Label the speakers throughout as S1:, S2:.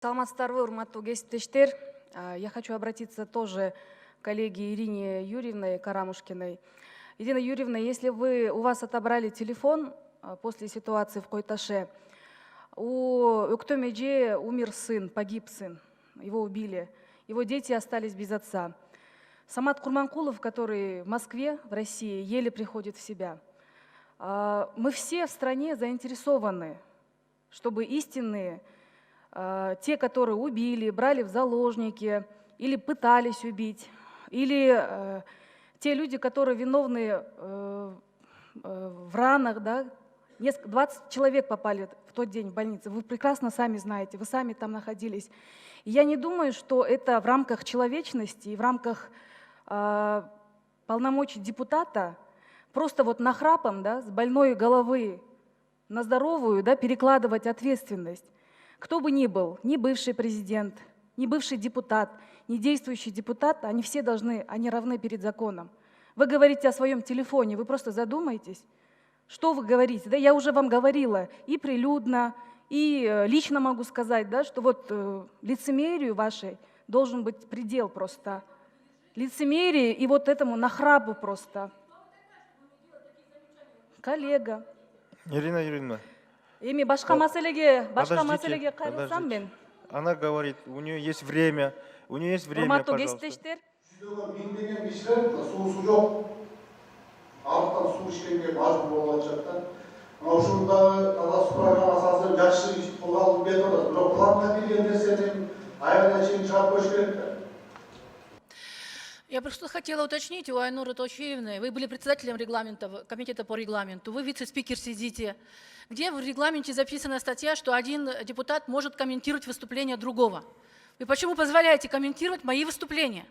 S1: Саламатсыздарбы, урматтуу кесиптештер. Я хочу обратиться тоже к коллеге Ирине Юрьевне Карамушкиной. Ирина Юрьевна, если у вас отобрали телефон после ситуации в Койташе, у Уктомеджи умер сын, погиб сын, его убили, его дети остались без отца. Самат Курманкулов, который в Москве, в России, еле приходит в себя. Мы все в стране заинтересованы, чтобы истинные, те, которые убили, брали в заложники или пытались убить, или те люди, которые виновны в ранах, да, 20 человек попали в тот день в больницу. Вы прекрасно сами знаете, вы сами там находились. И я не думаю, что это в рамках человечности и в рамках полномочий депутата просто вот нахрапом, да, с больной головы на здоровую, да, перекладывать ответственность. Кто бы ни был, ни бывший президент, ни бывший депутат, ни действующий депутат, они все они равны перед законом. Вы говорите о своем телефоне, вы просто задумайтесь, что вы говорите. Да, я уже вам говорила и прилюдно, и лично могу сказать, да, что вот лицемерию вашей должен быть предел просто. Лицемерие и вот этому нахрапу просто. Коллега.
S2: Ирина Юрьевна.
S1: Башка маселеге кайрылсам мен.
S2: Она говорит, у нее есть время, пожалуйста.
S3: Миңдеген кишилер суусу жок. Арыктан суу ичкенге мажбур болуп атышат. Мына ушундагы таза суу программасы азыр жакшы иш кылып берип атат. Бирок планга кирген нерсени аягына чейин чыгарып коюш керек да.
S4: Я просто хотела уточнить у Айнуры Точиевны. Вы были председателем комитета по регламенту, вы вице-спикер сидите. Где в регламенте записана статья, что один депутат может комментировать выступление другого? Вы почему позволяете комментировать мои выступления?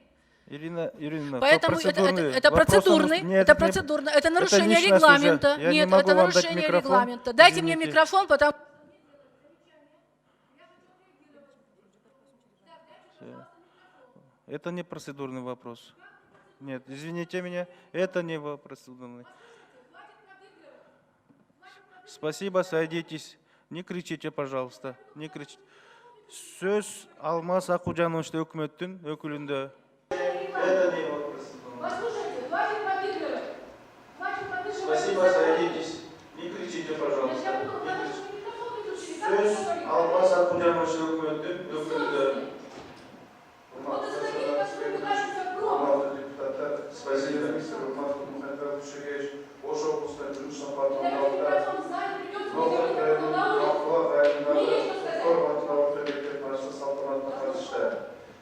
S2: Ирина Юрьевна,
S4: поэтому это процедурно, это нарушение регламента. Нет, это нарушение регламента. Дайте мне микрофон, потому...
S2: Это не процедурный вопрос. Нет, извините меня, это не процедурный. Спасибо, садитесь. Не кричите, пожалуйста. Не кричите. Сөз Алмаз Акужановичтің өкіметтің өкілінде. Это не процедурный. Спасибо, садитесь. Не кричите, пожалуйста. Сөз Алмаз Акужановичтің өкіметтің өкілінде. Спасибо, мистер Мухаммед Шегеш. Ош областында жұмыс сапарының алдында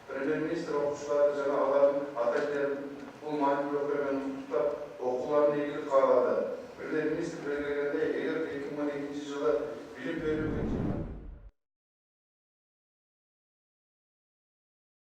S2: Премьер-министр оқушыларды жаңа алатын ата-әжелерін бұл майын өкірген тұтап, оқуларын игілік қалады. Премьер-министр белгілегенде, егер 2012 жылы білім беруге